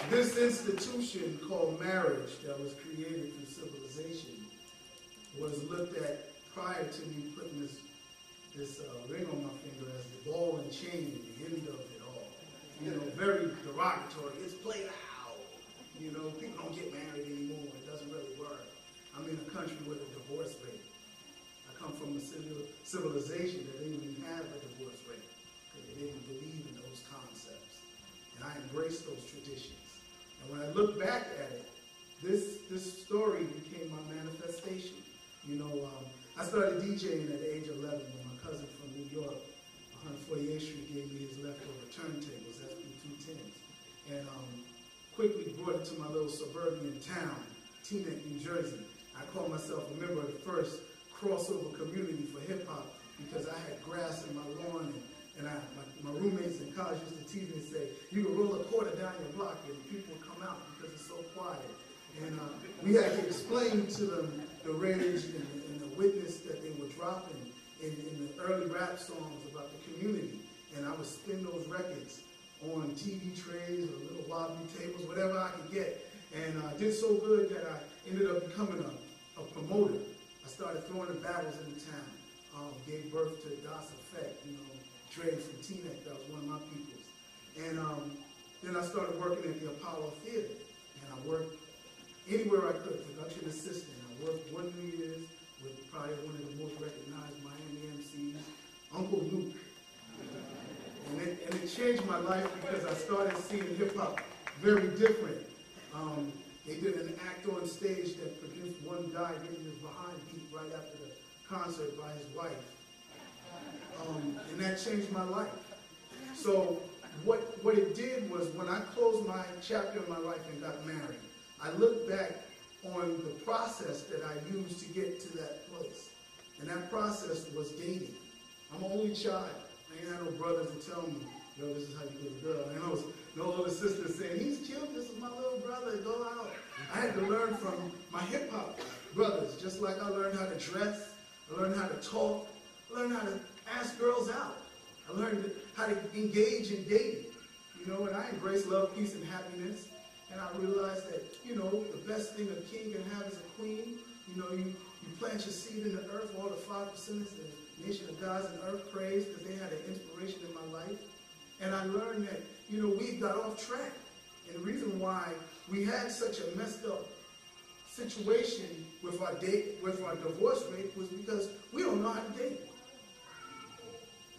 This institution called marriage that was created through civilization was looked at prior to me putting this ring on my finger as the ball and chain, the end of it all. You know, very derogatory. It's played out. You know, people don't get married anymore. It doesn't really work. I'm in a country with a divorce rate. I come from a civilization that didn't even have a divorce rate because they didn't believe in those concepts. And I embraced those traditions. And when I look back at it, this story became my manifestation. You know, I started DJing at the age of 11 when my cousin from New York, 148th Street, gave me his leftover turntables, SP210s, and quickly brought it to my little suburban town, Teaneck, New Jersey. I call myself a member of the first crossover community for hip-hop because I had grass in my lawn, and my roommates in college used to tease me and say, you can roll a quarter down your block and people would come out because it's so quiet. And we had to explain to them the rage and the witness that they were dropping in the early rap songs about the community. And I would spin those records on TV trays or little wobbly tables, whatever I could get. And I did so good that I ended up becoming a promoter. I started throwing the battles in the town. Gave birth to Das Effect, you know, Dre from Teaneck, that was one of my peoples. And then I started working at the Apollo Theater. And I worked anywhere I could, production assistant. I worked 1 New Year's with probably one of the most recognized Miami MCs, Uncle Luke. And it changed my life because I started seeing hip-hop very different. They did an act on stage that produced one guy getting his behind beat right after the concert by his wife. And that changed my life. So what it did was when I closed my chapter in my life and got married, I looked back on the process that I used to get to that place. And that process was dating. I'm an only child. I ain't had no brothers to tell me, yo, this is how you get a girl. And I was no older sister saying, he's cute, this is my little brother, go out. I had to learn from my hip-hop brothers, just like I learned how to dress, I learned how to talk, I learned how to ask girls out. I learned how to engage in dating. You know, and I embrace love, peace, and happiness. And I realized that, you know, the best thing a king can have is a queen. You know, you plant your seed in the earth, all the 5%, the nation of gods and earth praise, because they had an inspiration in my life. And I learned that, you know, we got off track. And the reason why we had such a messed up situation with our divorce rate was because we don't know how to date.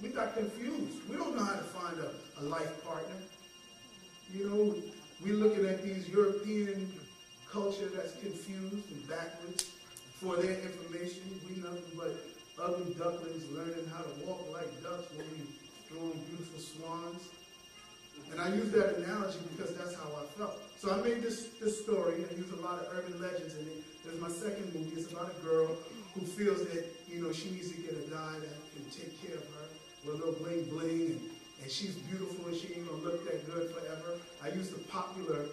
We got confused. We don't know how to find a life partner. You know, we're looking at these European culture that's confused and backwards. For their information, we nothing but ugly ducklings learning how to walk like ducks when we throwing beautiful swans. And I use that analogy because that's how I felt. So I made this story. I use a lot of urban legends in it. There's my second movie. It's about a girl who feels that, you know, she needs to get a guy that can take care of her with a little bling bling, and she's beautiful and she ain't gonna look that good forever. I use the popular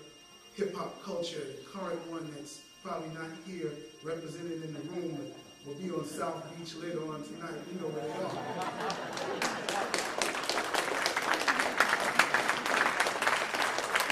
hip-hop culture, the current one that's probably not here represented in the room, but will be on South Beach later on tonight. You know where they are.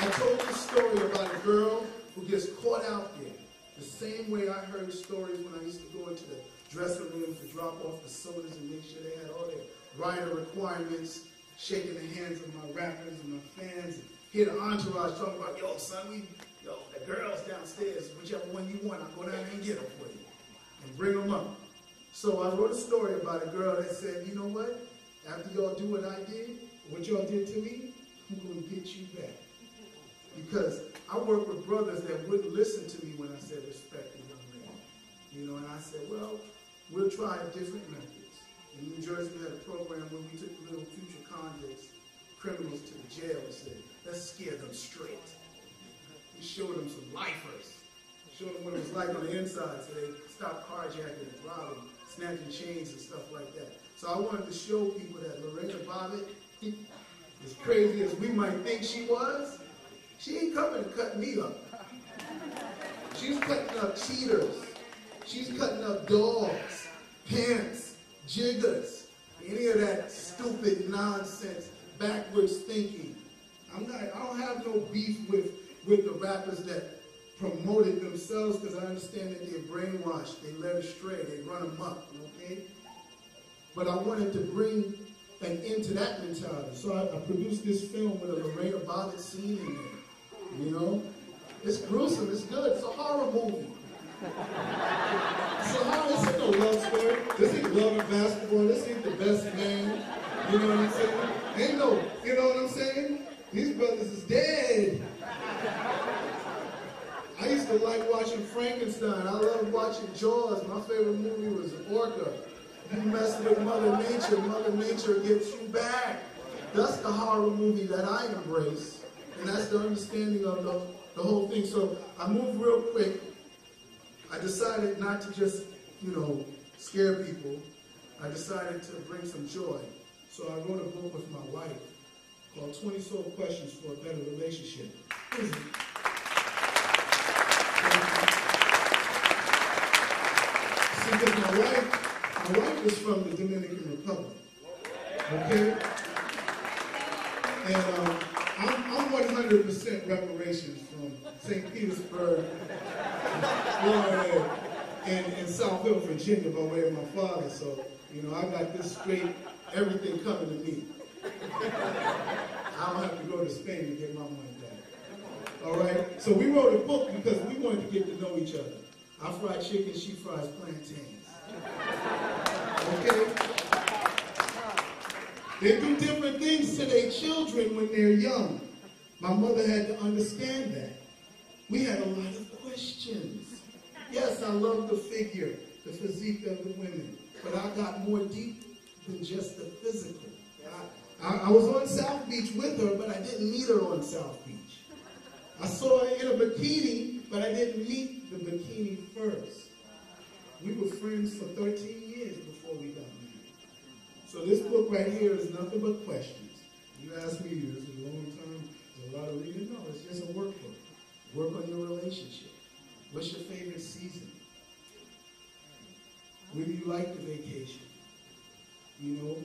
I told this story about a girl who gets caught out there, the same way I heard stories when I used to go into the dressing room to drop off the sodas and make sure they had all their rider requirements, shaking the hands of my rappers and my fans, and hear the entourage talking about, yo, son, the girls downstairs, whichever one you want, I'll go down there and get them for you and bring them up. So I wrote a story about a girl that said, you know what? After y'all do what I did, what y'all did to me, I'm going to get you back. Because I work with brothers that wouldn't listen to me when I said respect the young lady. You know, and I said, well, we'll try different methods. In New Jersey, we had a program where we took little future convicts, criminals to the jail and said, let's scare them straight. We showed them some lifers. Showed them what it was like on the inside so they stopped carjacking and robbing, snatching chains and stuff like that. So I wanted to show people that Lorena Bobbitt, as crazy as we might think she was, she ain't coming to cut me up. She's cutting up cheaters. She's cutting up dogs, pimps, jiggers, any of that stupid nonsense, backwards thinking. I don't have no beef with with the rappers that promoted themselves, because I understand that they're brainwashed, they led astray, they run amok, okay? But I wanted to bring an end to that mentality. So I produced this film with a Lorena Bobbitt scene in there, you know? It's gruesome, it's good, it's a horror movie. So this ain't no love story. This ain't love and basketball. This ain't The Best Man. You know what I'm saying? Ain't no, you know what I'm saying? These brothers is dead. I used to like watching Frankenstein. I loved watching Jaws. My favorite movie was Orca. You mess with Mother Nature gets you back. That's the horror movie that I embrace. And that's the understanding of the whole thing. So I moved real quick. I decided not to just, you know, scare people. I decided to bring some joy. So I wrote a book with my wife called 20 Soul Questions for a Better Relationship. See, because my wife is from the Dominican Republic, okay? And I'm 100% reparations from St. Petersburg, Florida, and South Hill, Virginia, by way of my father. So, you know, I got this straight, everything coming to me. I don't have to go to Spain to get my money back. All right? So we wrote a book because we wanted to get to know each other. I fry chicken, she fries plantains. Okay? They do different things to their children when they're young. My mother had to understand that. We had a lot of questions. Yes, I love the figure, the physique of the women, but I got more deep than just the physical. I was on South Beach with her, but I didn't meet her on South Beach. I saw her in a bikini, but I didn't meet the bikini first. We were friends for 13 years before we got married. So this book right here is nothing but questions. You ask me, this is a long time, there's a lot of reading. No, it's just a workbook. Work on your relationship. What's your favorite season? When do you like the vacation? You know,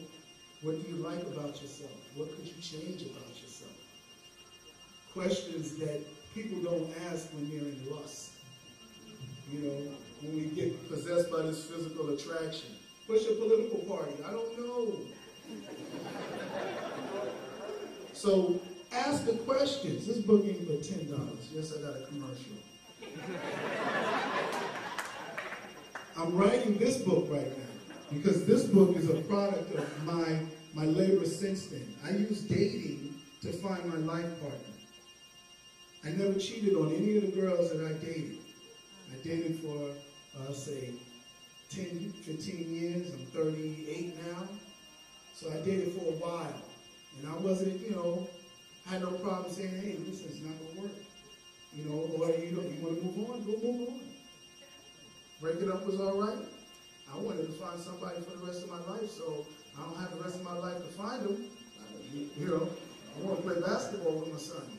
what do you like about yourself? What could you change about yourself? Questions that people don't ask when they're in lust. You know, when we get possessed by this physical attraction. What's your political party? I don't know. So ask the questions. This book ain't but $10. Yes, I got a commercial. I'm writing this book right now because this book is a product of my labor since then. I use dating to find my life partner. I never cheated on any of the girls that I dated. I dated for, say, 10, 15 years. I'm 38 now. So I dated for a while. And I wasn't, you know, had no problem saying, hey, listen, it's not going to work. You know, or you want to move on, go move on. Breaking up was all right. I wanted to find somebody for the rest of my life, so I don't have the rest of my life to find them. You know, I want to play basketball with my son.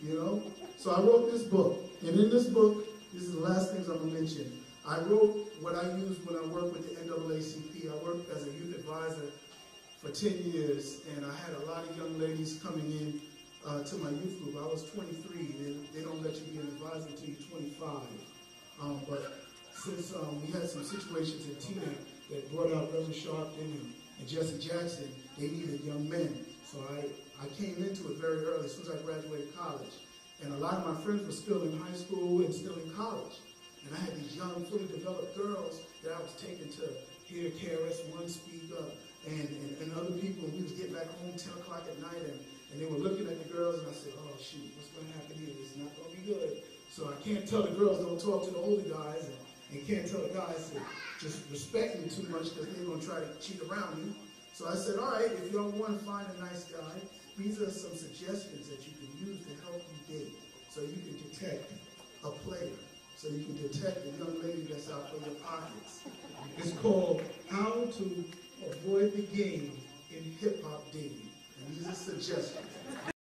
You know? So I wrote this book. And in this book, this is the last things I'm going to mention. I wrote what I used when I worked with the NAACP. I worked as a youth advisor for 10 years, and I had a lot of young ladies coming in to my youth group. I was 23. They don't let you be an advisor until you're 25. But since we had some situations in Teaneck that brought out Reverend Sharpton and Jesse Jackson, they needed young men. So I came into it very early, as soon as I graduated college. And a lot of my friends were still in high school and still in college. And I had these young, fully developed girls that I was taking to hear KRS-One speak up and other people. And we was getting back home 10 o'clock at night, and they were looking at the girls, and I said, oh, shoot, what's going to happen here? It's not going to be good. So I can't tell the girls don't talk to the older guys, and can't tell the guys to just respect me too much because they're going to try to cheat around me. So I said, all right, if y'all want to find a nice guy, these are some suggestions that you can use to help you date so you can detect a player, so you can detect a young lady that's out for your pockets. It's called How to Avoid the Game in Hip-Hop Dating. And these are suggestions.